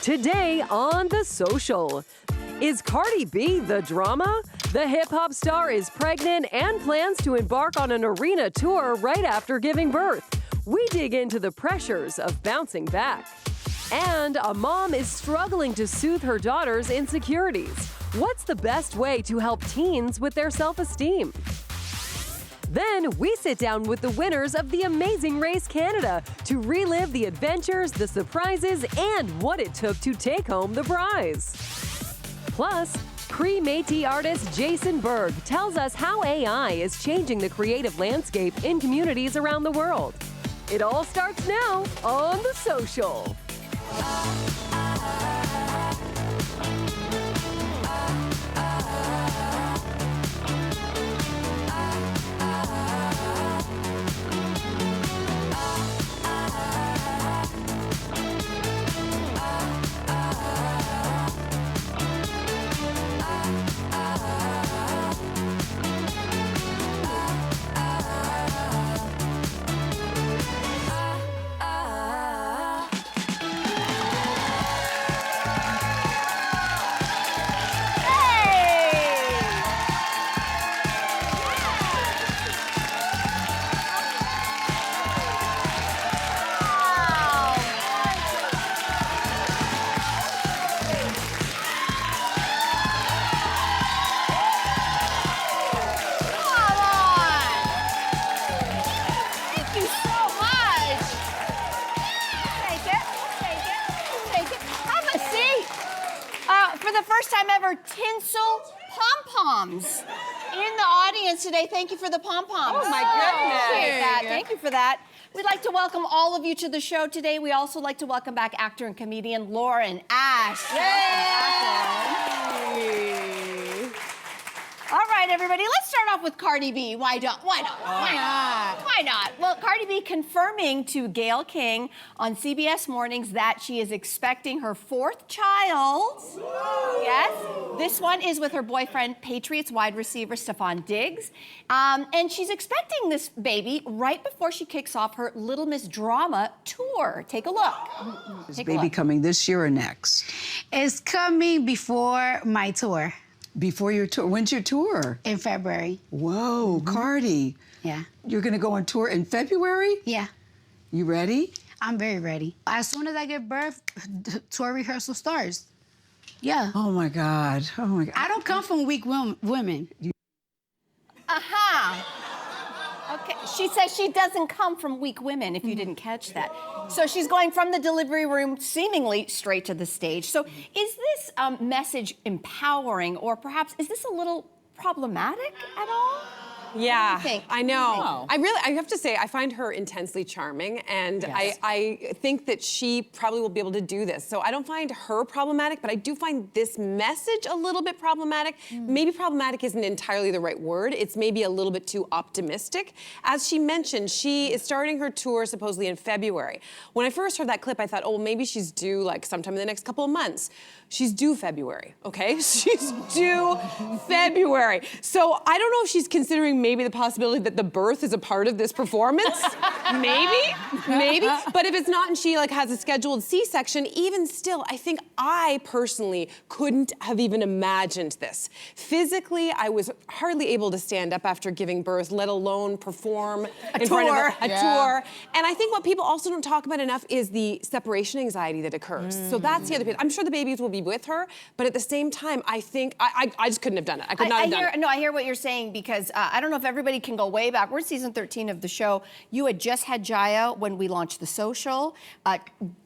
Today on The Social. Is Cardi B the drama? The hip-hop star is pregnant and plans to embark on an arena tour right after giving birth. We dig into the pressures of bouncing back. And a mom is struggling to soothe her daughter's insecurities. What's the best way to help teens with their self-esteem? Then we sit down with the winners of the Amazing Race Canada to relive the adventures, the surprises, and what it took to take home the prize. Plus, Cree-Métis artist Jason Baerg tells us how AI is changing the creative landscape in communities around the world. It all starts now on The Social. Tinsel pom-poms in the audience today. Thank you for the pom-poms. Oh my goodness. Appreciate that. Thank you for that. We'd like to welcome all of you to the show today. We also like to welcome back actor and comedian Lauren Ash. All right, everybody, let's start off with Cardi B. Why not? Why not? Well, Cardi B confirming to Gayle King on CBS Mornings that she is expecting her fourth child. Yes, this one is with her boyfriend, Patriots wide receiver Stephon Diggs. And she's expecting this baby right before she kicks off her Little Miss Drama tour. Take a look. Is baby coming this year or next? It's coming before my tour. Before your tour? When's your tour? In February. Whoa, Cardi. Yeah. You're gonna go on tour in February? Yeah. You ready? I'm very ready. As soon as I give birth, tour rehearsal starts. Yeah. Oh my God. Oh my God. I don't come from weak women. Okay, she says she doesn't come from weak women, if you didn't catch that. So she's going from the delivery room seemingly straight to the stage. So is this message empowering, or perhaps is this a little problematic at all? Yeah, What do you think? I know. I have to say, I find her intensely charming, and Yes. I think that she probably will be able to do this. So I don't find her problematic, but I do find this message a little bit problematic. Maybe problematic isn't entirely the right word. It's maybe a little bit too optimistic. As she mentioned, she is starting her tour supposedly in February. When I first heard that clip, I thought, oh, well, maybe she's due like sometime in the next couple of months. She's due February, okay? She's due February. So I don't know if she's considering maybe the possibility that the birth is a part of this performance. maybe. But if it's not and she like has a scheduled C-section, even still, I think I personally couldn't have even imagined this. Physically, I was hardly able to stand up after giving birth, let alone perform in front of a tour. And I think what people also don't talk about enough is the separation anxiety that occurs. So that's the other bit. I'm sure the babies will be with her, but at the same time, I think I just couldn't have done it. I could not have done it. No, I hear what you're saying, because I don't know if everybody can go way back. We're season 13 of the show. You had just had Jaya when we launched The Social.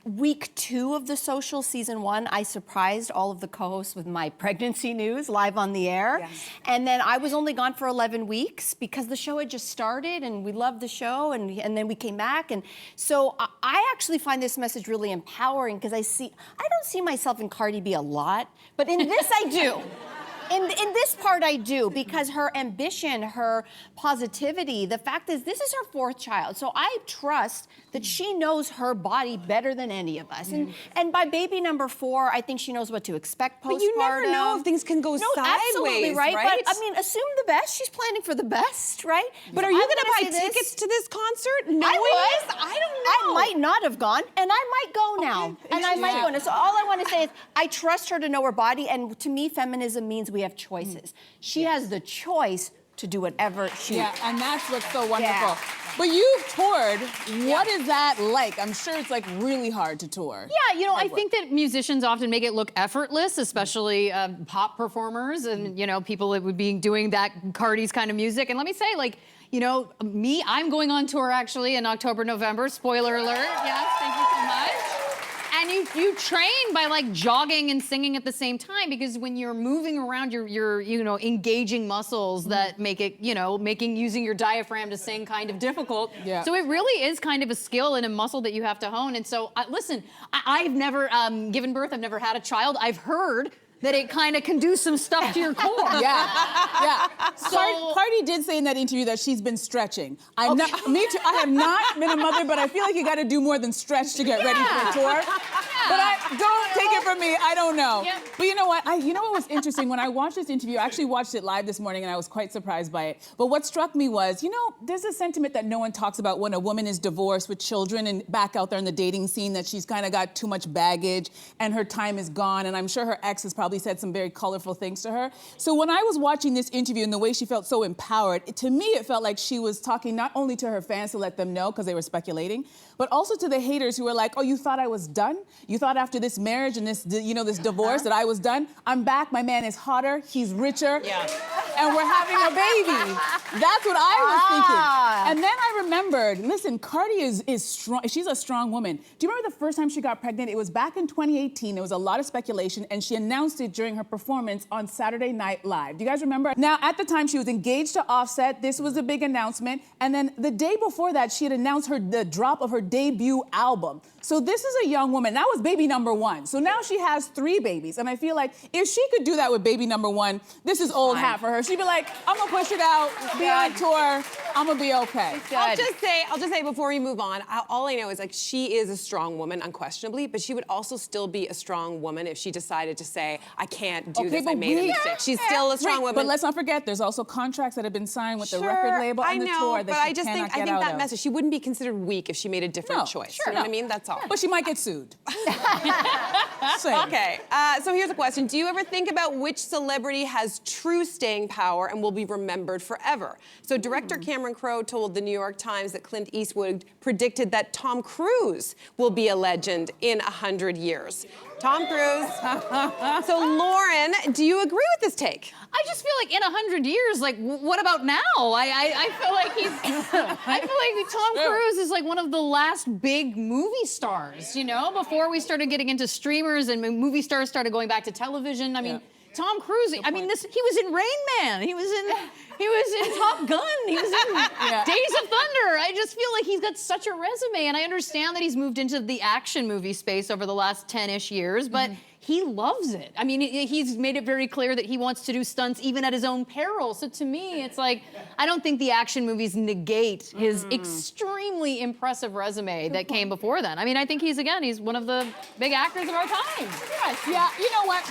Week 2 of The Social, season 1, I surprised all of the co-hosts with my pregnancy news live on the air. Yes. And then I was only gone for 11 weeks because the show had just started and we loved the show, and then we came back. And so I actually find this message really empowering, because I don't see myself in Cardi B a lot, but in this I do. In this part, I do, because her ambition, her positivity, the fact is, this is her fourth child. So I trust that she knows her body better than any of us. And by baby number 4, I think she knows what to expect postpartum. But you never know if things can go sideways, absolutely right? But I mean, assume the best. She's planning for the best, right? But are you going to buy tickets to this concert? No, I was. I don't know. I might not have gone, and I might go now. And I might go now. So all I want to say is I trust her to know her body, and to me, feminism means we have choices. She has the choice to do whatever she wants. And that's what's so wonderful. Yeah. But you've toured. What is that like? I'm sure it's like really hard to tour. Yeah, you know, I think that musicians often make it look effortless, especially pop performers and, you know, people that would be doing that Cardi's kind of music. And let me say, like, you know, I'm going on tour actually in October, November. Spoiler alert. Yes, thank you so much. And you train by like jogging and singing at the same time, because when you're moving around, you're you know, engaging muscles that make it, you know, using your diaphragm to sing kind of difficult. Yeah. So it really is kind of a skill and a muscle that you have to hone. And so listen, I've never given birth. I've never had a child. I've heard that it kind of can do some stuff to your core. Yeah. So, Cardi did say in that interview that she's been stretching. Me too. I have not been a mother, but I feel like you got to do more than stretch to get ready for a tour. But don't take it from me. I don't know. Yeah. But you know what? You know what was interesting? When I watched this interview, I actually watched it live this morning, and I was quite surprised by it. But what struck me was, you know, there's a sentiment that no one talks about when a woman is divorced with children and back out there in the dating scene, that she's kind of got too much baggage and her time is gone. And I'm sure her ex has probably said some very colorful things to her. So when I was watching this interview and the way she felt so empowered, to me it felt like she was talking not only to her fans to let them know, because they were speculating, but also to the haters who were like, oh, you thought I was done? You thought after this marriage and this, you know, this divorce that I was done? I'm back. My man is hotter. He's richer. And we're having a baby. That's what I was thinking. And then I remembered, listen, Cardi is strong. She's a strong woman. Do you remember the first time she got pregnant? It was back in 2018. There was a lot of speculation, and she announced it during her performance on Saturday Night Live. Do you guys remember? Now, at the time, she was engaged to Offset. This was a big announcement. And then the day before that, she had announced the drop of her debut album. So this is a young woman. That was baby number 1. So now she has 3 babies. And I feel like if she could do that with baby number 1, this is old hat for her. She'd be like, I'm gonna push it out, be on tour, I'm gonna be okay. I'll just say before we move on, all I know is like she is a strong woman, unquestionably, but she would also still be a strong woman if she decided to say, I can't do this, I made a mistake. She's still a strong woman. But let's not forget, there's also contracts that have been signed with the record label and the tour that she cannot get out that of. message, she wouldn't be considered weak if she made a different choice. You know what I mean? That's all. But she might get sued. Okay, so here's a question. Do you ever think about which celebrity has true staying power and will be remembered forever? So director Cameron Crowe told the New York Times that Clint Eastwood predicted that Tom Cruise will be a legend in 100 years. Tom Cruise. So Lauren, do you agree with this take? I just feel like in 100 years, like, what about now? I feel like I feel like Tom Cruise is like one of the last big movie stars, you know? Before we started getting into streamers and movie stars started going back to television. I mean, Tom Cruise, I mean, he was in Rain Man. He was in Top Gun. He was in Days of Thunder. I just feel like he's got such a resume, and I understand that he's moved into the action movie space over the last 10-ish years, but he loves it. I mean, he's made it very clear that he wants to do stunts even at his own peril. So to me, it's like, I don't think the action movies negate his extremely impressive resume that came before then. I mean, I think he's one of the big actors of our time. Yes, yeah, you know what?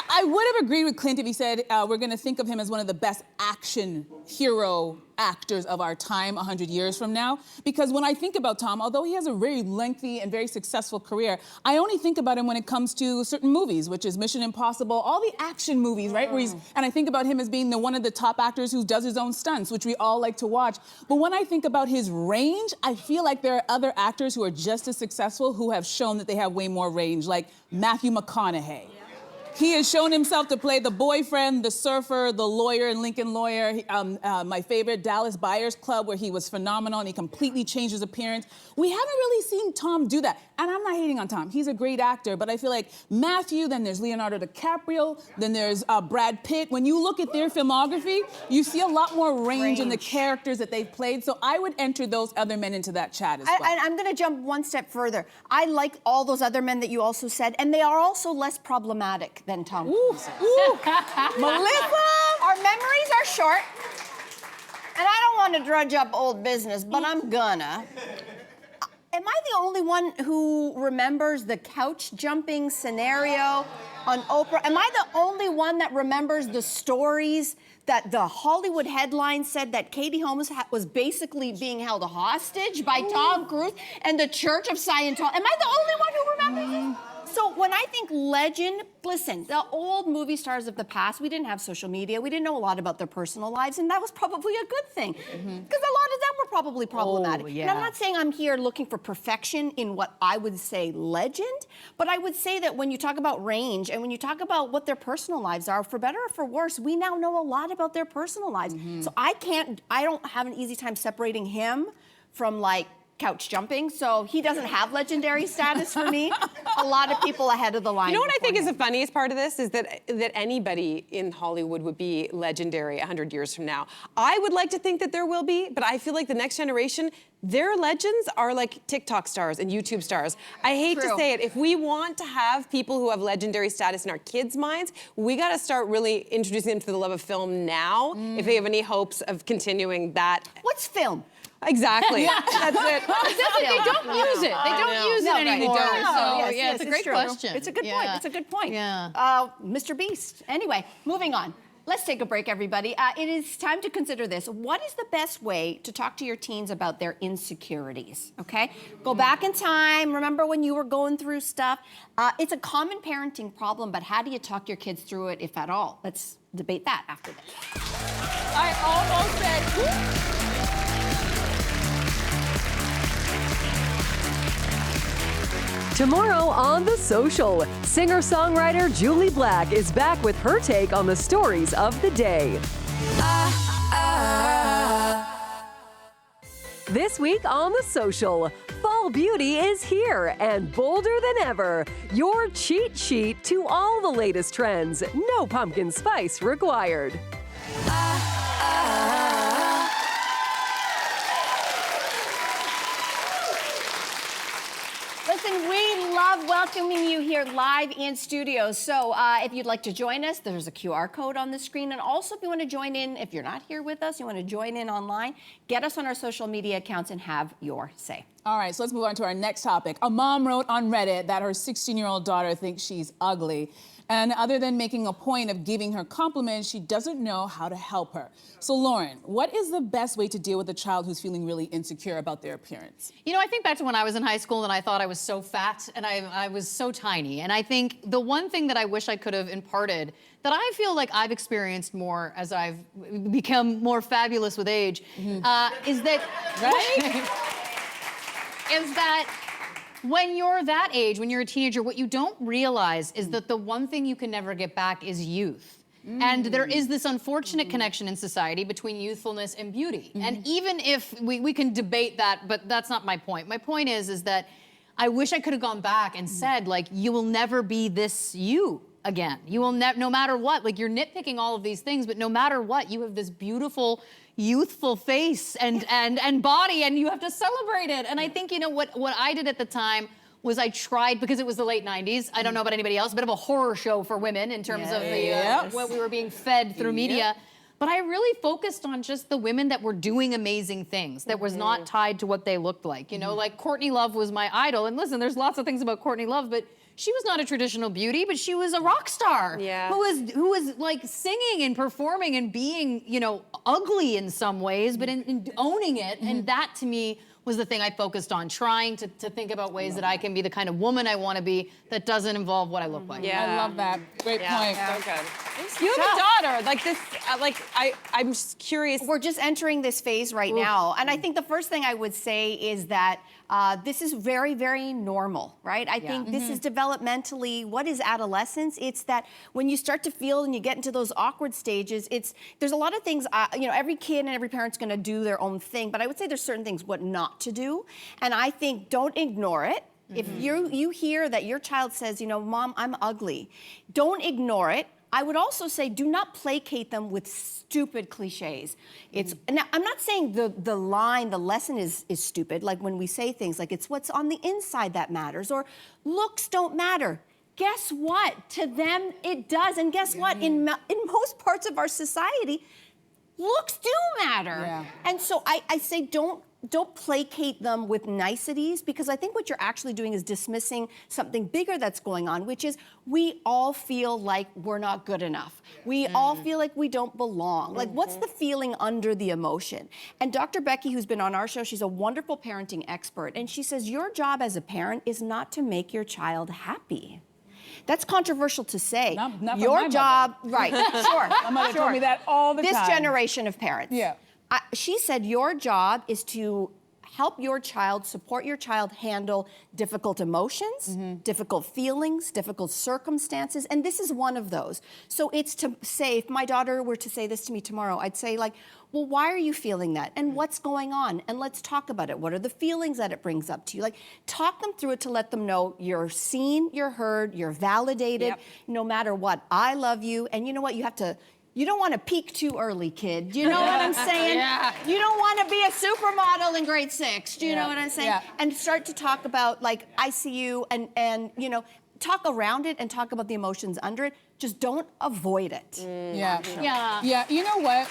I would have agreed with Clint if he said we're going to think of him as one of the best action hero actors of our time 100 years from now. Because when I think about Tom, although he has a very lengthy and very successful career, I only think about him when it comes to certain movies, which is Mission Impossible, all the action movies, right? Where and I think about him as being one of the top actors who does his own stunts, which we all like to watch. But when I think about his range, I feel like there are other actors who are just as successful who have shown that they have way more range, like Matthew McConaughey. He has shown himself to play the boyfriend, the surfer, the lawyer in Lincoln Lawyer. My favorite, Dallas Buyers Club, where he was phenomenal and he completely changed his appearance. We haven't really seen Tom do that. and I'm not hating on Tom, he's a great actor, but I feel like Matthew, then there's Leonardo DiCaprio, then there's Brad Pitt. When you look at their filmography, you see a lot more range in the characters that they've played, so I would enter those other men into that chat as well. I'm gonna jump one step further. I like all those other men that you also said, and they are also less problematic than Tom Cruise. Ooh. Melissa! Our memories are short, and I don't want to drudge up old business, but I'm gonna. Am I the only one who remembers the couch jumping scenario on Oprah? Am I the only one that remembers the stories that the Hollywood headline said that Katie Holmes was basically being held hostage by Tom Cruise and the Church of Scientology? Am I the only one who remembers this? So when I think legend, listen, the old movie stars of the past, we didn't have social media. We didn't know a lot about their personal lives, and that was probably a good thing. Because a lot of them were probably problematic. Oh, yeah. And I'm not saying I'm here looking for perfection in what I would say legend, but I would say that when you talk about range and when you talk about what their personal lives are, for better or for worse, we now know a lot about their personal lives. So I don't have an easy time separating him from like couch jumping, so he doesn't have legendary status for me. A lot of people ahead of the line. You know what I think before is the him. funniest part of this is that anybody in Hollywood would be legendary 100 years from now. I would like to think that there will be, but I feel like the next generation, their legends are like TikTok stars and YouTube stars. I hate to say it, if we want to have people who have legendary status in our kids' minds, we gotta start really introducing them to the love of film now, if they have any hopes of continuing that. What's film? Exactly. That's it. They don't use it. They don't use it anymore. They don't. So, Yes, it's a it's great true. question. It's a good point. It's a good point. Yeah. Mr. Beast. Anyway, moving on. Let's take a break, everybody. It is time to consider this. What is the best way to talk to your teens about their insecurities? Okay? Go back in time. Remember when you were going through stuff? It's a common parenting problem, but how do you talk your kids through it, if at all? Let's debate that after this. I almost said, Tomorrow on The Social, singer-songwriter Julie Black is back with her take on the stories of the day. This week on The Social, fall beauty is here and bolder than ever. Your cheat sheet to all the latest trends. No pumpkin spice required. Listen, we love welcoming you here live in studio. So if you'd like to join us, there's a QR code on the screen. And also if you want to join in, if you're not here with us, you want to join in online, get us on our social media accounts and have your say. All right, so let's move on to our next topic. A mom wrote on Reddit that her 16-year-old daughter thinks she's ugly. And other than making a point of giving her compliments, she doesn't know how to help her. So Lauren, what is the best way to deal with a child who's feeling really insecure about their appearance? You know, I think back to when I was in high school and I thought I was so fat and I was so tiny. And I think the one thing that I wish I could have imparted that I feel like I've experienced more as I've become more fabulous with age is that... is that when you're that age, when you're a teenager, what you don't realize is that the one thing you can never get back is youth. And there is this unfortunate connection in society between youthfulness and beauty. And even if we can debate that, but that's not my point. My point is that I wish I could have gone back and said, like, you will never be this you again. You will no matter what, like you're nitpicking all of these things, but no matter what, you have this beautiful, youthful face and body, and you have to celebrate it. And I think, you know, what I did at the time was I tried, because it was the late 90s, I don't know about anybody else, a bit of a horror show for women in terms of the what we were being fed through media. But I really focused on just the women that were doing amazing things, that was not tied to what they looked like. You know, like Courtney Love was my idol. And listen, there's lots of things about Courtney Love, but she was not a traditional beauty, but she was a rock star who was like singing and performing and being, you know, ugly in some ways, but in owning it. And that to me was the thing I focused on, trying to think about ways that I can be the kind of woman I want to be that doesn't involve what I look like. I love that. Great point. So good. You have a daughter. Like this, I'm just curious. We're just entering this phase right now. And I think the first thing I would say is that this is very, very normal, right? I think this is developmentally, what is adolescence? It's that when you start to feel and you get into those awkward stages, there's a lot of things, you know, every kid and every parent's gonna do their own thing, but I would say there's certain things what not to do. And I think don't ignore it. If you hear that your child says, you know, Mom, I'm ugly, don't ignore it. I would also say do not placate them with stupid cliches. Now, I'm not saying the lesson is stupid, like when we say things like it's what's on the inside that matters, or looks don't matter. Guess what? To them, it does. And guess what? In most parts of our society, looks do matter. Yeah. And so I say don't placate them with niceties, because I think what you're actually doing is dismissing something bigger that's going on, which is we all feel like we're not good enough. We all feel like we don't belong. Like, what's the feeling under the emotion? And Dr. Becky, who's been on our show, she's a wonderful parenting expert, and she says your job as a parent is not to make your child happy. That's controversial to say. Not your my job, right, sure. My mother told me that all the time. This generation of parents. Yeah. She said your job is to help your child, support your child handle difficult emotions, difficult feelings, difficult circumstances, and this is one of those. So it's to say, if my daughter were to say this to me tomorrow, I'd say like, well, why are you feeling that? And what's going on? And let's talk about it. What are the feelings that it brings up to you? Like, talk them through it to let them know you're seen, you're heard, you're validated, no matter what. I love you, and you know what? You don't want to peak too early, kid. Do you know what I'm saying? You don't want to be a supermodel in grade 6. Do you know what I'm saying? And start to talk about, like, I see you, and you know, talk around it and talk about the emotions under it. Just don't avoid it. Yeah, you know what?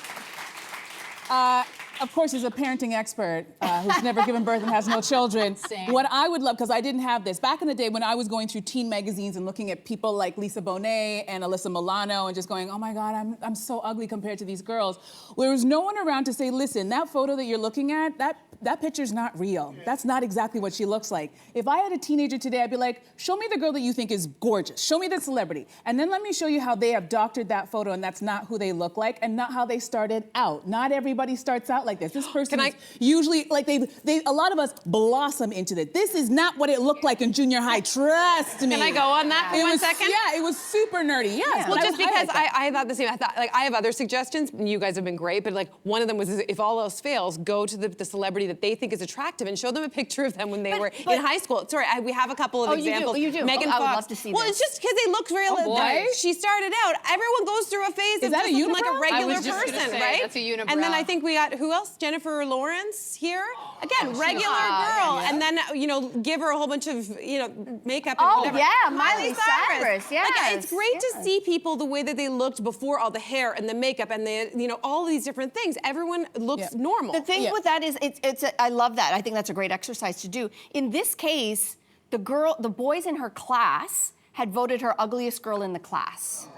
Of course, as a parenting expert who's never given birth and has no children, what I would love, because I didn't have this, back in the day when I was going through teen magazines and looking at people like Lisa Bonet and Alyssa Milano and just going, oh my God, I'm so ugly compared to these girls, there was no one around to say, listen, that photo that you're looking at, that picture's not real. That's not exactly what she looks like. If I had a teenager today, I'd be like, show me the girl that you think is gorgeous. Show me the celebrity. And then let me show you how they have doctored that photo and that's not who they look like and not how they started out. Not everybody starts out like this. This person is usually, like a lot of us blossom into this. This is not what it looked like in junior high, trust me. Can I go on that for 1 second? Yeah, it was super nerdy, yes. Well, just because I thought the same, I thought, like, I have other suggestions, and you guys have been great, but like, one of them was, if all else fails, go to the celebrity that they think is attractive and show them a picture of them when they were in high school. Sorry, we have a couple of examples. You do. Megan I would Fox. love to see Well, this. it's just because they look real. She started out, everyone goes through a phase of just looking like a regular person, right? That's a unibrow. And then I think we got, who else? Jennifer Lawrence here. Again, regular girl. And then, you know, give her a whole bunch of, you know, makeup and whatever. Yeah, Miley Cyrus. Like, it's great to see people the way that they looked before all the hair and the makeup and the, you know, all these different things. Everyone looks normal. The thing with that is, I love that. I think that's a great exercise to do. In this case, the boys in her class had voted her ugliest girl in the class.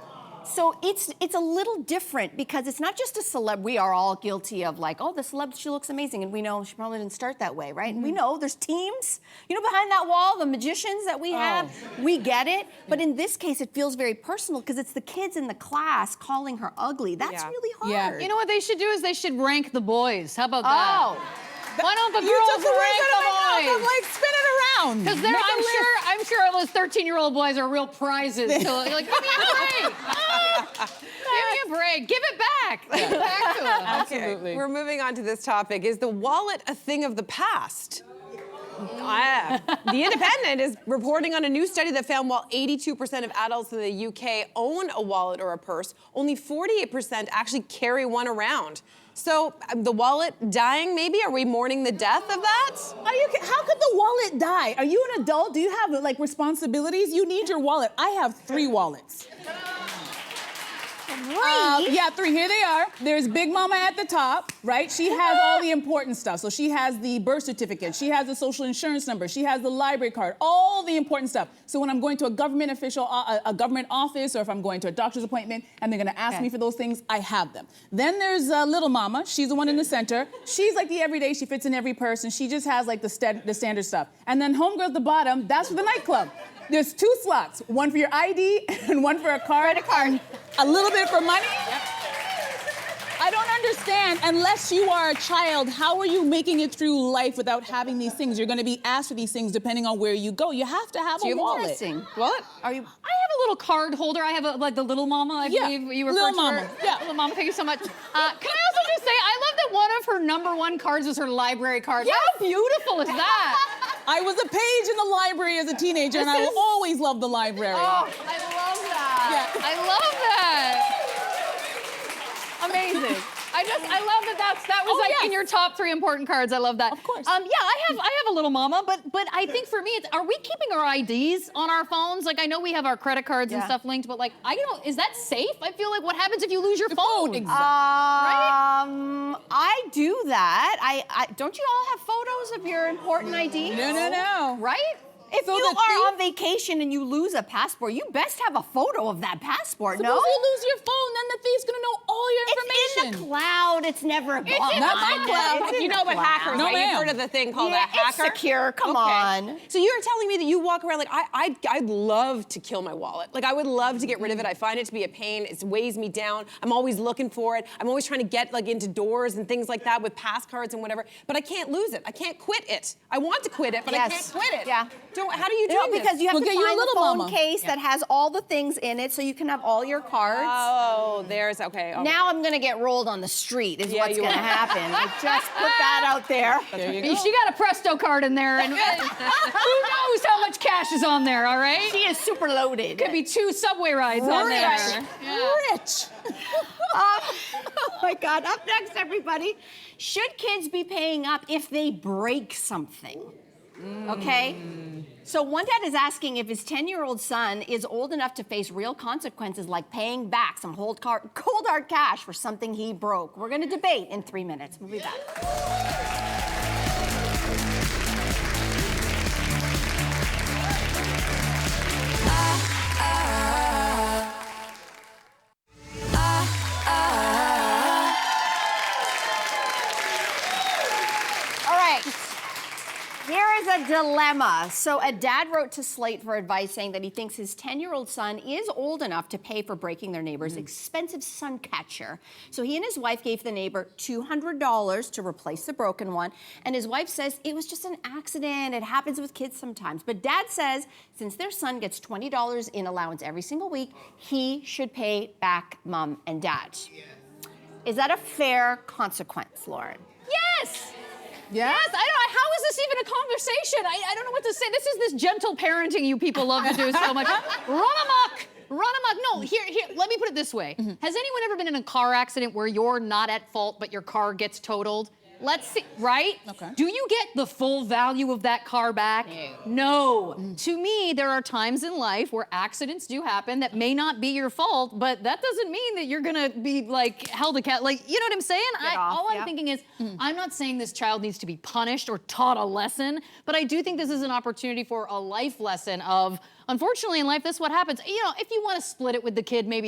So it's a little different because it's not just a celeb. We are all guilty of like, oh, the celeb, she looks amazing. And we know she probably didn't start that way, right? And we know there's teams, you know, behind that wall, the magicians that we have, we get it. But in this case, it feels very personal because it's the kids in the class calling her ugly. That's really hard. Yeah. You know what they should do is they should rank the boys. How about that? Why don't the You girls took the words rank out of my mouth. the I'm boys? like, spin it around. Because Make a I'm sure all those 13-year-old boys are real prizes. So like, give me a break. Give me a break. Give it back. Give it back to them. Absolutely. We're moving on to this topic. Is the wallet a thing of the past? The Independent is reporting on a new study that found while 82% of adults in the UK own a wallet or a purse, only 48% actually carry one around. So the wallet dying, maybe? Are we mourning the death of that? How could the wallet die? Are you an adult? Do you have like responsibilities? You need your wallet. I have 3 wallets. 3? Yeah, 3. Here they are. There's Big Mama at the top, right? She has all the important stuff. So she has the birth certificate. She has the social insurance number. She has the library card. All the important stuff. So when I'm going to a government official, a government office, or if I'm going to a doctor's appointment, and they're going to ask me for those things, I have them. Then there's Little Mama. She's the one in the center. She's like the everyday. She fits in every purse, and she just has like the standard stuff. And then Homegirl at the bottom. That's for the nightclub. There's 2 slots, one for your ID and one for a card. A little bit for money. I don't understand, unless you are a child, how are you making it through life without having these things? You're gonna be asked for these things depending on where you go. You have to have a wallet. What? I have a little card holder. I have like the Little Mama, I believe you referred to her. Yeah. Little Mama, thank you so much. Can I also just say, I love that one of her #1 cards was her library card. How beautiful is that? I was a page in the library as a teenager, and I will always love the library. Oh, I love that. Yeah. I love that. Amazing. I love that was like in your top 3 important cards. I love that. Of course. Yeah, I have a little mama, but I think for me, are we keeping our IDs on our phones? Like I know we have our credit cards and stuff linked, but like is that safe? I feel like what happens if you lose your phone? Exactly. I do that. I don't you all have photos of your important IDs? No. Right? If So you the are thief- on vacation and you lose a passport, you best have a photo of that passport, Suppose no? you lose your phone, then the thief's gonna know all your It's information. in the cloud. It's never gone. Not my cloud. It's in You know the about hackers, No, right? You've ma'am. heard of the thing called a Yeah, hacker? it's secure. Come on. So you're telling me that you walk around like, I'd love to kill my wallet. Like, I would love to get rid of it. I find it to be a pain. It weighs me down. I'm always looking for it. I'm always trying to get like into doors and things like that with pass cards and whatever. But I can't lose it. I can't quit it. I want to quit it, but I can't quit it. Yeah. How do you do No, this? because you have We'll to get you a find the little phone mama. case that has all the things in it so you can have all your cards. Oh, there's, okay. Oh. Now I'm gonna get rolled on the street is Yeah, what's you gonna are. happen. I just put that out there. There you go. She got a Presto card in there, and who knows how much cash is on there? All right. She is super loaded. Could be 2 subway rides on there. Rich. Oh my God. Up next, everybody. Should kids be paying up if they break something? Okay? So one dad is asking if his 10-year-old son is old enough to face real consequences like paying back some cold hard cash for something he broke. We're going to debate in 3 minutes. We'll be back. All right. Here is a dilemma. So a dad wrote to Slate for advice saying that he thinks his 10-year-old son is old enough to pay for breaking their neighbor's expensive sun catcher. So he and his wife gave the neighbor $200 to replace the broken one. And his wife says it was just an accident. It happens with kids sometimes. But dad says since their son gets $20 in allowance every single week, he should pay back mom and dad. Is that a fair consequence, Lauren? Yes. Yes, I don't know. How is this even a conversation? I don't know what to say. This is this gentle parenting you people love to do so much. Run amok. Run amok. No, here, let me put it this way. Has anyone ever been in a car accident where you're not at fault, but your car gets totaled? Let's see, right? Okay. Do you get the full value of that car back? No. To me, there are times in life where accidents do happen that may not be your fault, but that doesn't mean that you're gonna be like held accountable. Like, you know what I'm saying? All I'm thinking is, I'm not saying this child needs to be punished or taught a lesson, but I do think this is an opportunity for a life lesson of, unfortunately in life, this is what happens. You know, if you want to split it with the kid, maybe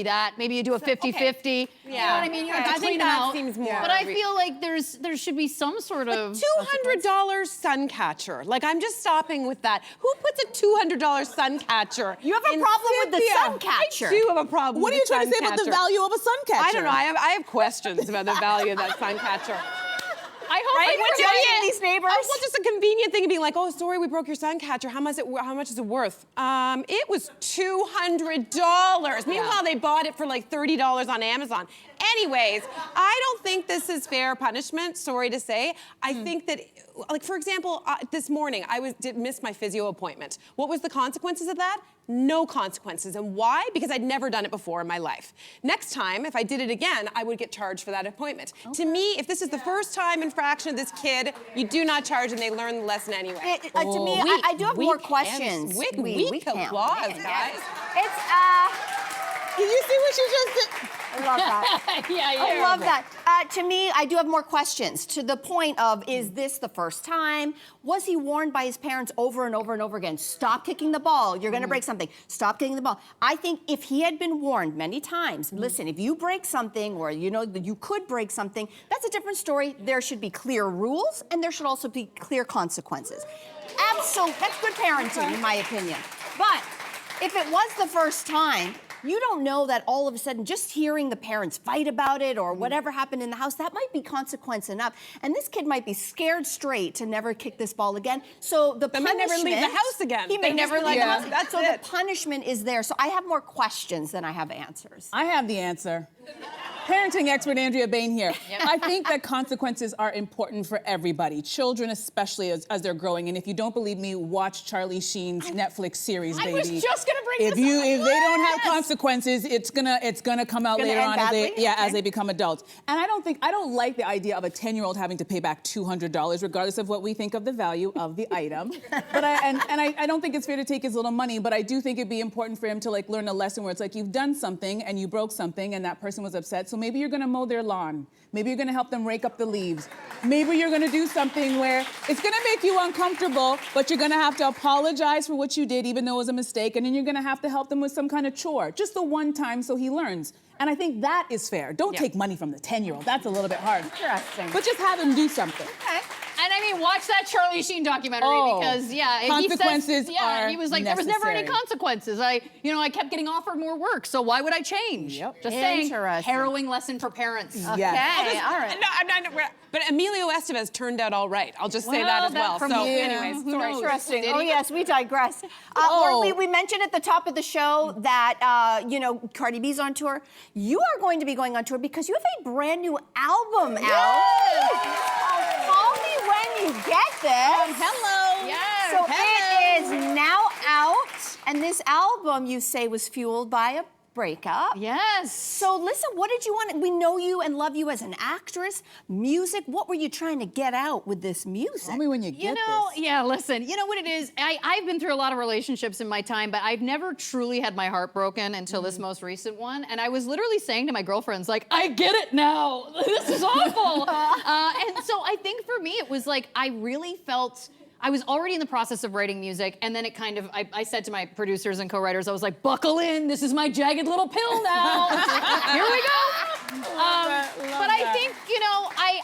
you do a 50-50. You know what I mean? You have to I clean think them that out. seems more But I feel like there should be some sort of $200 sun catcher. Like, I'm just stopping with that. Who puts a $200 sun catcher? You have a problem with the sun catcher. I do have a problem What are with you the trying to say sun about the catcher. value of a sun catcher? I don't know. I have questions about the value of that sun catcher. I hope Right? What do you get these neighbors? Oh, well, just a convenient thing of being like, oh, sorry, we broke your sun catcher. How much is it worth? It was $200. Meanwhile, they bought it for like $30 on Amazon. Anyways, I don't think this is fair punishment, sorry to say. I think that, like, for example, this morning, I did miss my physio appointment. What was the consequences of that? No consequences. And why? Because I'd never done it before in my life. Next time, if I did it again, I would get charged for that appointment. To me, if this is the first time infraction of this kid, you do not charge and they learn the lesson anyway. To me, I do have more questions. Weak applause, guys. It's, Did you see what you just did? I love that. I love that. To me, I do have more questions to the point of, is this the first time? Was he warned by his parents over and over and over again? Stop kicking the ball. You're going to break something. Stop kicking the ball. I think if he had been warned many times, listen, if you break something or you know that you could break something, that's a different story. There should be clear rules and there should also be clear consequences. Absolutely. That's good parenting, in my opinion. But if it was the first time, you don't know that all of a sudden just hearing the parents fight about it or whatever happened in the house, that might be consequence enough. And this kid might be scared straight to never kick this ball again. So the punishment... may never leave the house again. He may never leave the house. That's so it. the punishment is there. So I have more questions than I have answers. I have the answer. Parenting expert Andrea Bain here. I think that consequences are important for everybody, children especially as they're growing. And if you don't believe me, watch Charlie Sheen's Netflix series, baby. I was just gonna bring If this up. if they don't have consequences, it's gonna come out later on as they become adults. And I don't like the idea of a 10-year-old having to pay back $200, regardless of what we think of the value of the item. But I don't think it's fair to take his little money. But I do think it'd be important for him to like learn a lesson where it's like you've done something and you broke something and that person was upset. So maybe you're gonna mow their lawn. Maybe you're gonna help them rake up the leaves. Maybe you're gonna do something where it's gonna make you uncomfortable, but you're gonna have to apologize for what you did, even though it was a mistake, and then you're gonna have to help them with some kind of chore, just the one time so he learns. And I think that is fair. Don't take money from the 10-year-old. That's a little bit hard. Interesting. But just have him do something. Okay. And I mean, watch that Charlie Sheen documentary because, consequences he was like, there was never any necessary. consequences. I kept getting offered more work, so why would I change? Yep. Just saying, Interesting. harrowing lesson for parents. Okay, all right. But Emilio Estevez turned out all right. I'll just say that as well. from So, you. anyways, Who sorry. knows? Interesting. Did Oh, he? yes, we digress. Lauren, we mentioned at the top of the show that, Cardi B's on tour. You are going to be going on tour because you have a brand new album out. Call Me When You Get This. Hello. Yes. So it is now out, and this album, you say, was fueled by a breakup. Yes. So listen, what did you want? We know you and love you as an actress. Music, what were you trying to get out with this music? Tell me when you get this. Yeah, listen, you know what it is? I've been through a lot of relationships in my time, but I've never truly had my heart broken until this most recent one. And I was literally saying to my girlfriends, like, I get it now. This is awful. And so I think for me, it was like, I really felt, I was already in the process of writing music, and then it kind of, I said to my producers and co-writers, I was like, buckle in, this is my jagged little pill now. Here we go. But I think,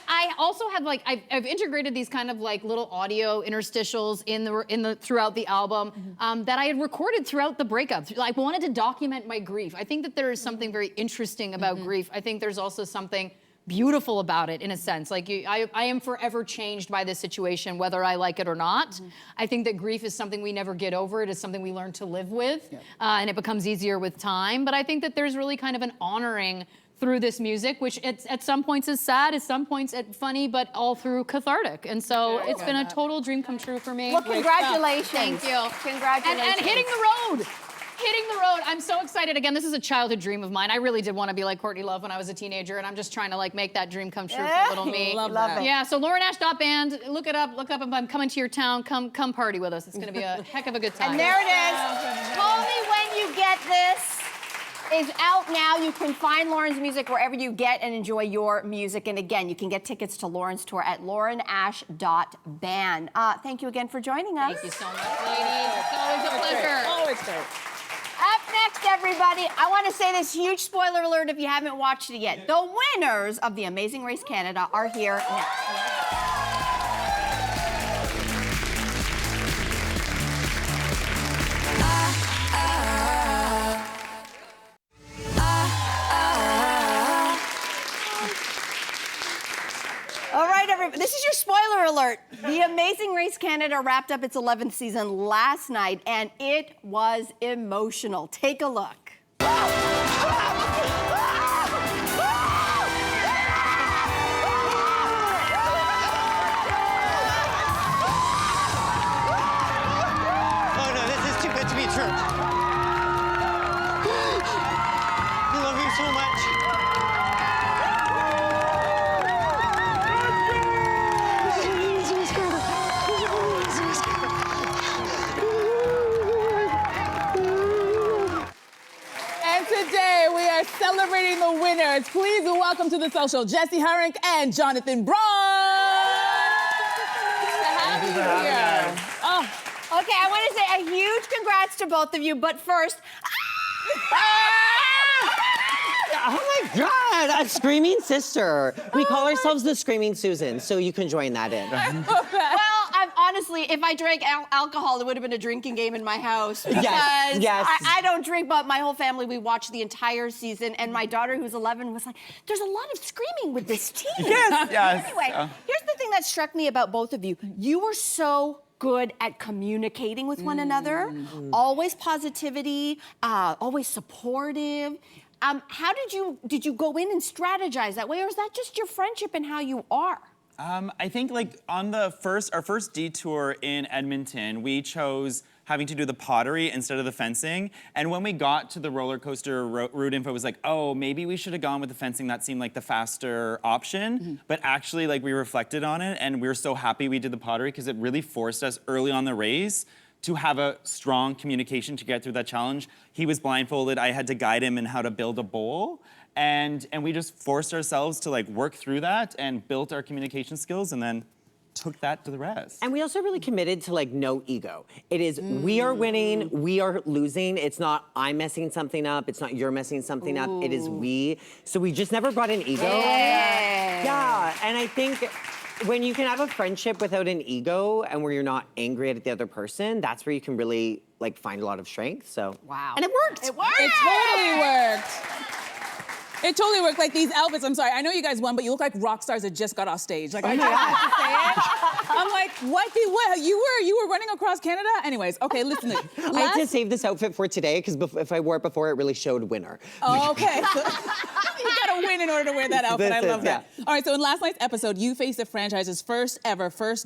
I also have like, I've integrated these kind of like little audio interstitials in the throughout the album that I had recorded throughout the breakup. I wanted to document my grief. I think that there is something very interesting about grief. I think there's also something beautiful about it in a sense. Like I am forever changed by this situation, whether I like it or not. I think that grief is something we never get over. It is something we learn to live with, and it becomes easier with time. But I think that there's really kind of an honoring through this music, which at some points is sad, at some points funny, but all through cathartic. And so it's been a total dream come true for me. Well, congratulations. Thank you. Congratulations. And hitting the road. Hitting the road. I'm so excited. Again, this is a childhood dream of mine. I really did want to be like Courtney Love when I was a teenager, and I'm just trying to like make that dream come true for little me. Love that. Yeah, so LaurenAsh.band, look up if I'm coming to your town, come party with us. It's gonna be a heck of a good time. And there it is. Call Me When You Get This is out now. You can find Lauren's music wherever you get and enjoy your music. And again, you can get tickets to Lauren's tour at laurenash.band. Thank you again for joining us. Thank you so much, ladies. It's always a pleasure. Always great. Up next, everybody, I want to say this huge spoiler alert if you haven't watched it yet. The winners of the Amazing Race Canada are here next. All right, everybody, this is your spoiler alert. The Amazing Race Canada wrapped up its 11th season last night, and it was emotional. Take a look. Oh no, this is too good to be true. I love you so much. And today we are celebrating the winners. Please welcome to the social Jesse Herink and Jonathan Braun. Good to have you here. Oh. Okay, I want to say a huge congrats to both of you, but first, Oh my God, a screaming sister. We call ourselves the Screaming Susan, so you can join that in. well, honestly, if I drank alcohol, it would have been a drinking game in my house. Because yes. I don't drink, but my whole family, we watched the entire season, and my daughter, who's 11, was like, there's a lot of screaming with this team. Yes. Anyway, here's the thing that struck me about both of you. You were so good at communicating with one another, always positivity, always supportive. How did you go in and strategize that way, or is that just your friendship and how you are? I think like on our first detour in Edmonton, we chose having to do the pottery instead of the fencing. And when we got to the roller coaster route info, it was like, oh, maybe we should have gone with the fencing. That seemed like the faster option. But actually, like, we reflected on it, and we were so happy we did the pottery because it really forced us early on the race to have a strong communication to get through that challenge. He was blindfolded. I had to guide him in how to build a bowl. And we just forced ourselves to like work through that and built our communication skills and then took that to the rest. And we also really committed to like no ego. It is we are winning, we are losing. It's not I'm messing something up, it's not you're messing something up, it is we. So we just never brought an ego. Yeah, and I think when you can have a friendship without an ego and where you're not angry at the other person, that's where you can really like find a lot of strength. So Wow. And it worked. It worked. It totally worked. It totally worked. Like these outfits, I'm sorry, I know you guys won, but you look like rock stars that just got off stage. Like, I just have to say it. I'm like, what? You were running across Canada? Anyways, okay, listen. I had to save this outfit for today because if I wore it before, it really showed winner. Oh, okay. You gotta win in order to wear that outfit. I love that. All right, so in last night's episode, you faced the franchise's first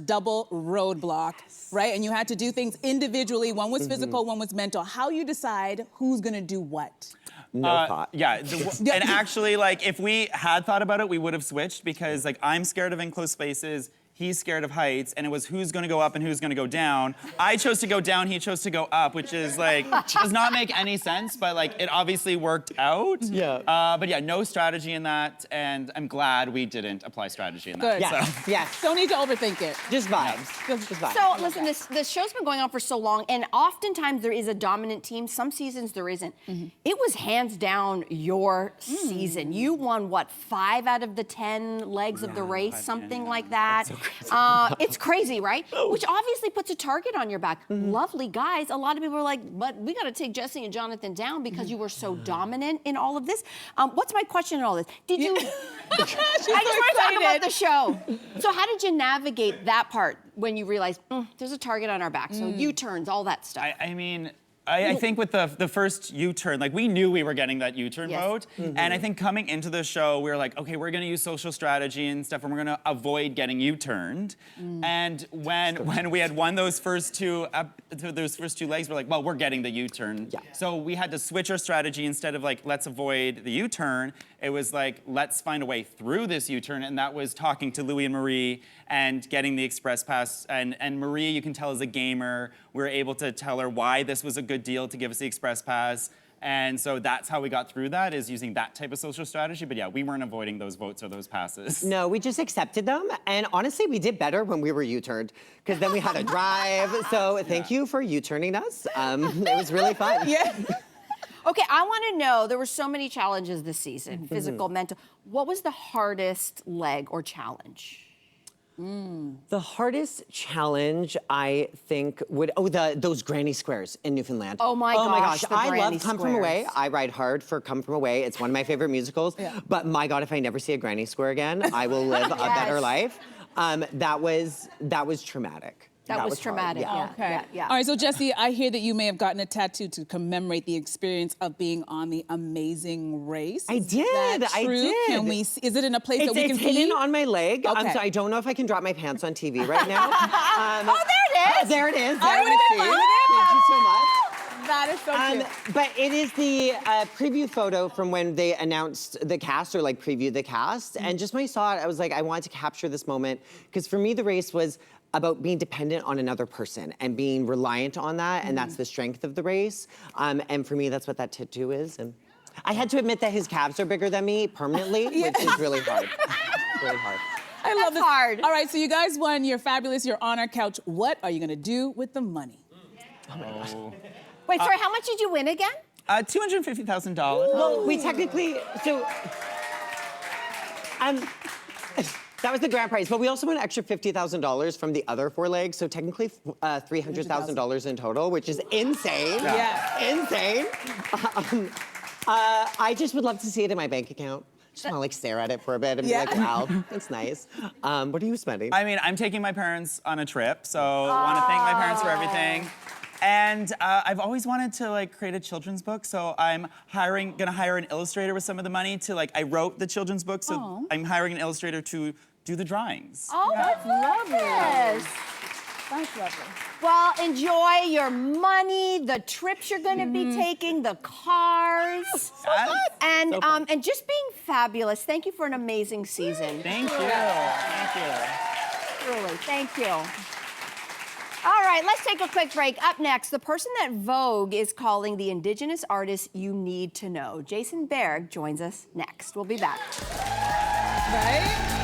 double roadblock, right? And you had to do things individually. One was physical, one was mental. How you decide who's gonna do what? No thought. Yeah, and actually, like, if we had thought about it, we would have switched because, like, I'm scared of enclosed spaces. He's scared of heights, and it was who's gonna go up and who's gonna go down. I chose to go down, he chose to go up, which is like, does not make any sense, but like, it obviously worked out. Yeah. But yeah, no strategy in that, and I'm glad we didn't apply strategy in that. Good. Yes. So. Yes. Don't need to overthink it. Just vibes. Just vibes. So listen, this show's been going on for so long, and oftentimes there is a dominant team. Some seasons there isn't. It was hands down your season. You won what, 5 out of the 10 legs of the race, something like that. It's crazy, right? Which obviously puts a target on your back. Lovely guys. A lot of people are like, but we got to take Jesse and Jonathan down because you were so dominant in all of this. What's my question in all this? Did you? I just want to talk about the show. So how did you navigate that part when you realized there's a target on our back? So U-turns, all that stuff. I mean, I think with the first U-turn, like we knew we were getting that U-turn vote. And I think coming into the show, we were like, okay, we're gonna use social strategy and stuff, and we're gonna avoid getting U-turned. And when we had won those first two legs, we're like, well, we're getting the U-turn. Yeah. So we had to switch our strategy. Instead of like, let's avoid the U-turn, it was like, let's find a way through this U-turn, and that was talking to Louis and Marie and getting the express pass. And Marie, you can tell, is a gamer. We were able to tell her why this was a good deal to give us the express pass. And so that's how we got through that, is using that type of social strategy. But yeah, we weren't avoiding those votes or those passes. No, we just accepted them. And honestly, we did better when we were U-turned, because then we had a drive. So thank you for U-turning us. It was really fun. Yeah. Okay, I want to know, there were so many challenges this season, physical, mental. What was the hardest leg or challenge? The hardest challenge, I think, would those granny squares in Newfoundland. Oh my gosh, the I granny love Come From Away. squares. I ride hard for Come From Away. It's one of my favorite musicals. But my God, if I never see a granny square again, I will live a better life. That was traumatic. That was hard, traumatic, yeah. Okay. Yeah. All right, so Jesse, I hear that you may have gotten a tattoo to commemorate the experience of being on the Amazing Race. I Is did, that I true? did. Can we see, is it in a place that we can It's see? hidden on my leg. Okay. So I don't know if I can drop my pants on TV right now. Oh, there it is. There it is. I There would've it been is. fine. Thank you so much. That is so cute. But it is the preview photo from when they announced the cast, or like previewed the cast. And just when I saw it, I was like, I wanted to capture this moment. Because for me, the race was about being dependent on another person and being reliant on that. And that's the strength of the race. And for me, that's what that tattoo is. And I had to admit that his calves are bigger than me permanently, which is really hard. Really hard. I love this. hard. All right, so you guys won. You're fabulous. You're on our couch. What are you gonna do with the money? Wait, sorry, how much did you win again? $250,000. Well, we technically, so, that was the grand prize, but we also won an extra $50,000 from the other 4 legs, so technically $300,000 in total, which is insane. Yeah. Insane. I just would love to see it in my bank account. Just want to like stare at it for a bit and be like, wow, that's nice. What are you spending? I mean, I'm taking my parents on a trip, so I want to thank my parents for everything. And I've always wanted to like create a children's book, so I'm gonna hire an illustrator with some of the money to I wrote the children's book, so I'm hiring an illustrator to do the drawings. Oh, that's lovely. That's lovely. Well, enjoy your money, the trips you're going to be taking, the cars, and and just being fabulous. Thank you for an amazing season. Thank you. Thank you. Truly, thank you. All right, let's take a quick break. Up next, the person that Vogue is calling the Indigenous artist you need to know. Jason Baerg joins us next. We'll be back. Right?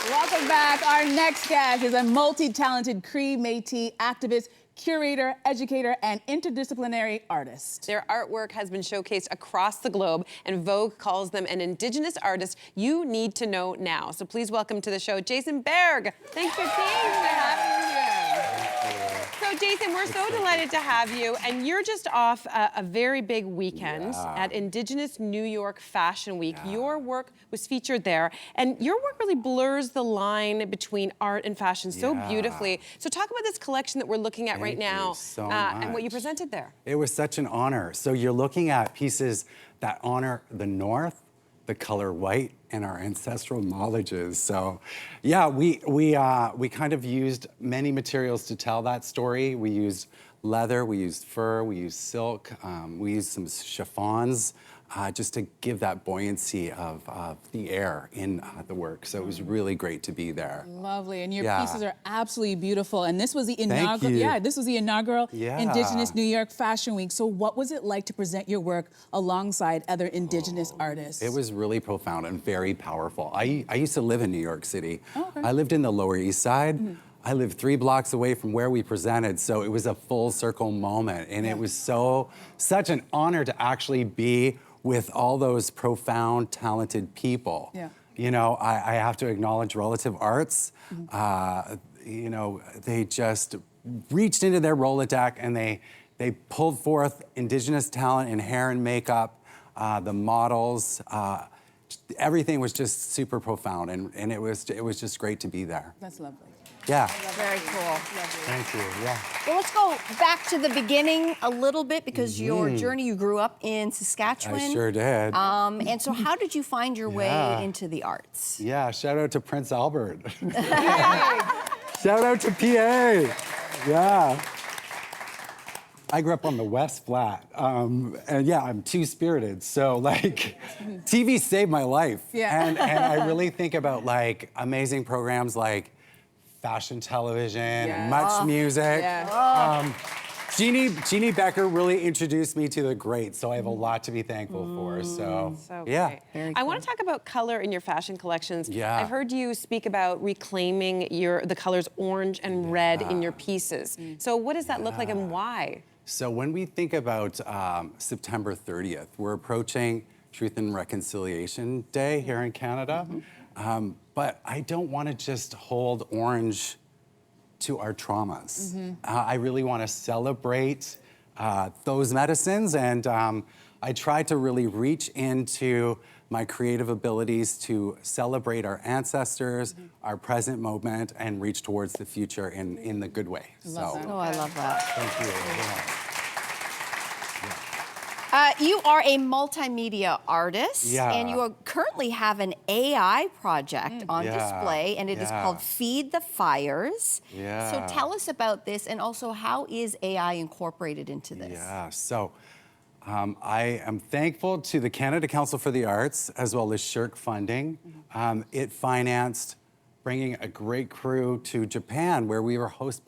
Welcome back. Our next guest is a multi-talented Cree Métis activist, curator, educator, and interdisciplinary artist. Their artwork has been showcased across the globe, and Vogue calls them an Indigenous artist you need to know now. So please welcome to the show, Jason Baerg. Thanks for being here. So Jason, we're so delighted to have you, and you're just off a very big weekend at Indigenous New York Fashion Week. Your work was featured there, and your work really blurs the line between art and fashion so beautifully. So talk about this collection that we're looking at right now and what you presented there. It was such an honor. So you're looking at pieces that honor the North, the color white, and our ancestral knowledges. So yeah, we kind of used many materials to tell that story. We used leather, we used fur, we used silk, we used some chiffons, just to give that buoyancy of the air in the work. So it was really great to be there. Lovely, and your pieces are absolutely beautiful. And this was the inaugural, this was the inaugural Indigenous New York Fashion Week. So what was it like to present your work alongside other Indigenous artists? It was really profound and very powerful. I used to live in New York City. I lived in the Lower East Side. I lived 3 blocks away from where we presented, so it was a full circle moment. And it was such an honor to actually be with all those profound, talented people. You know, I have to acknowledge Relative Arts. You know, they just reached into their Rolodex and they pulled forth Indigenous talent in hair and makeup, the models. Everything was just super profound, and it was just great to be there. That's lovely. Yeah. Very cool. Thank you. Yeah. Well, let's go back to the beginning a little bit because your journey, you grew up in Saskatchewan. I sure did. And so how did you find your way into the arts? Yeah, shout out to Prince Albert. Shout out to PA. Yeah. I grew up on the West Flat, and yeah, I'm two-spirited, so like, TV saved my life. And I really think about like amazing programs like fashion television, Much Music. Jeannie Becker really introduced me to the greats, so I have a lot to be thankful for. So yeah. Cool. I want to talk about color in your fashion collections. Yeah. I've heard you speak about reclaiming the colors orange and red in your pieces. So what does that look like and why? So when we think about September 30th, we're approaching Truth and Reconciliation Day here in Canada. But I don't want to just hold orange to our traumas. I really want to celebrate those medicines, and I try to really reach into my creative abilities to celebrate our ancestors, our present moment, and reach towards the future in the good way. Oh, I love that. Thank you. You are a multimedia artist, and you currently have an AI project on display, and it is called Feed the Fires. So tell us about this, and also how is AI incorporated into this? So I am thankful to the Canada Council for the Arts, as well as Shirk Funding. It financed bringing a great crew to Japan, where we were hosted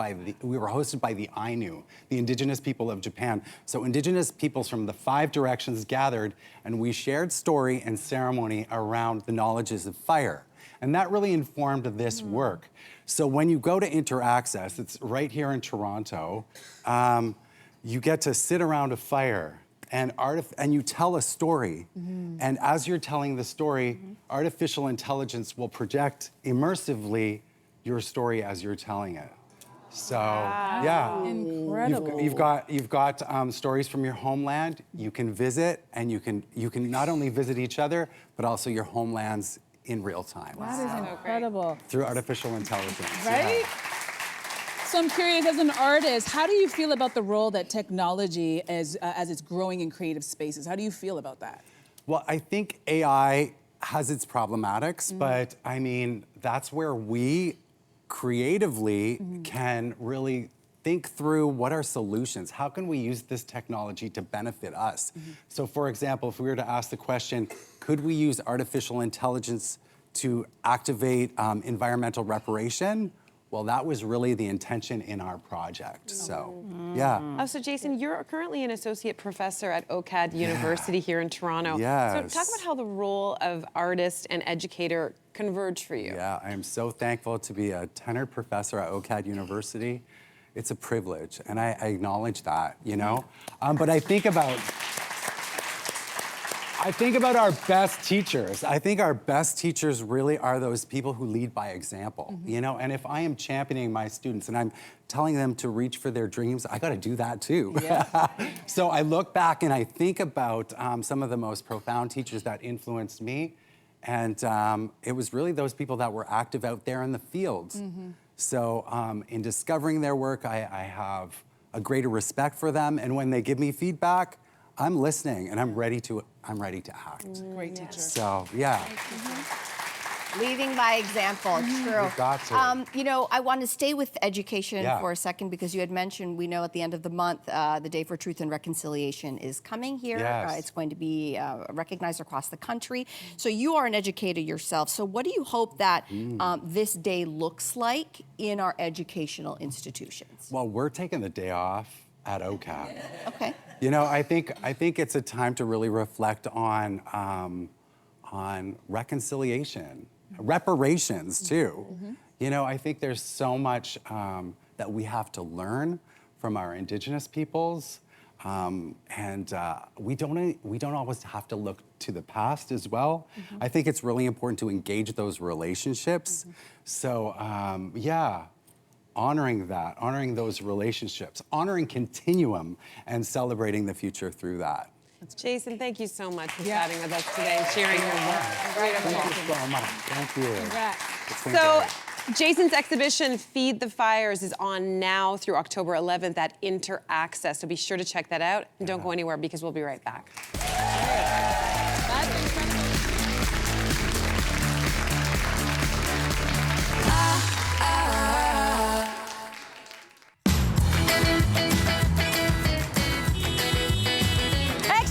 by the Ainu, the Indigenous people of Japan. So Indigenous peoples from the 5 directions gathered, and we shared story and ceremony around the knowledges of fire. And that really informed this work. So when you go to Interaccess, it's right here in Toronto, you get to sit around a fire and you tell a story. And as you're telling the story, artificial intelligence will project immersively your story as you're telling it. So yeah, Incredible. You've got stories from your homeland. You can visit, and you can not only visit each other, but also your homelands in real time. That is incredible. Through artificial intelligence. Right? Yeah. So I'm curious, as an artist, how do you feel about the role that technology as it's growing in creative spaces? How do you feel about that? Well, I think AI has its problematics, but I mean, that's where we creatively can really think through what are solutions. How can we use this technology to benefit us? So for example, if we were to ask the question, could we use artificial intelligence to activate environmental reparation? Well, that was really the intention in our project. So, yeah. Oh, so Jason, you're currently an associate professor at OCAD University here in Toronto. Yes. So talk about how the role of artist and educator converge for you. Yeah, I am so thankful to be a tenured professor at OCAD University. It's a privilege, and I acknowledge that, you know? But I think about our best teachers. I think our best teachers really are those people who lead by example, you know? And if I am championing my students and I'm telling them to reach for their dreams, I gotta do that too. Yeah. So I look back and I think about some of the most profound teachers that influenced me. And it was really those people that were active out there in the fields. So in discovering their work, I have a greater respect for them. And when they give me feedback, I'm listening and I'm ready to act. Great teacher. So, yeah. Leading by example, true. You've got to. You know, I want to stay with education Yeah. for a second because you had mentioned, we know at the end of the month, the Day for Truth and Reconciliation is coming here. Yes. It's going to be recognized across the country. So you are an educator yourself. So what do you hope that this day looks like in our educational institutions? Well, we're taking the day off at OCAD. Okay. You know, I think it's a time to really reflect on reconciliation, reparations too. You know, I think there's so much that we have to learn from our Indigenous peoples, and we don't always have to look to the past as well. I think it's really important to engage those relationships. So yeah. Honoring that, honoring those relationships, honoring continuum, and celebrating the future through that. Jason, thank you so much for chatting with us today and sharing your work. Thank you so much. Thank you. It's been So, great. Jason's exhibition, Feed the Fires, is on now through October 11th at Interaccess. So be sure to check that out. And don't go anywhere because we'll be right back.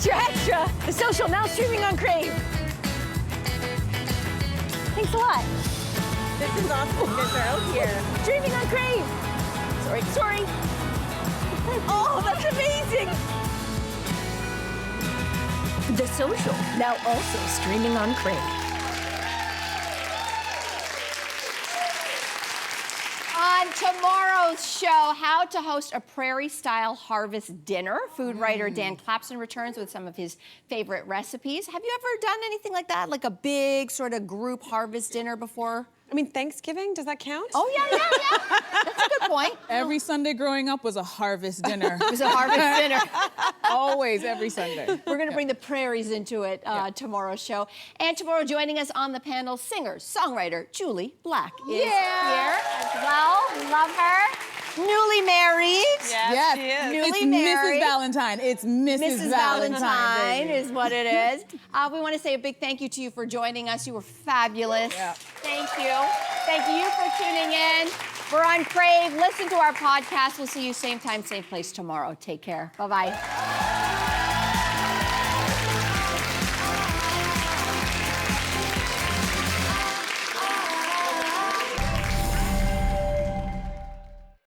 Extra! The Social now streaming on Crave. Thanks a lot. This is awesome. You guys are out here. Streaming on Crave. Sorry. Oh, that's amazing. The Social, now also streaming on Crave. On tomorrow's show, how to host a prairie-style harvest dinner. Food writer Dan Clapson returns with some of his favorite recipes. Have you ever done anything like that? Like a big sort of group harvest dinner before? I mean, Thanksgiving, does that count? Oh, yeah. That's a good point. Every Sunday growing up was a harvest dinner. It was a harvest dinner. Always, every Sunday. We're going to bring the prairies into it tomorrow's show. And tomorrow, joining us on the panel, singer, songwriter Julie Black is here as well. Love her. Newly married. Yes, she is. Newly It's married. Mrs. Valentine. It's Mrs. Valentine baby. is what it is. We want to say a big thank you to you for joining us. You were fabulous. Yeah. Thank you. Thank you for tuning in. We're on Crave. Listen to our podcast. We'll see you same time, same place tomorrow. Take care. Bye-bye.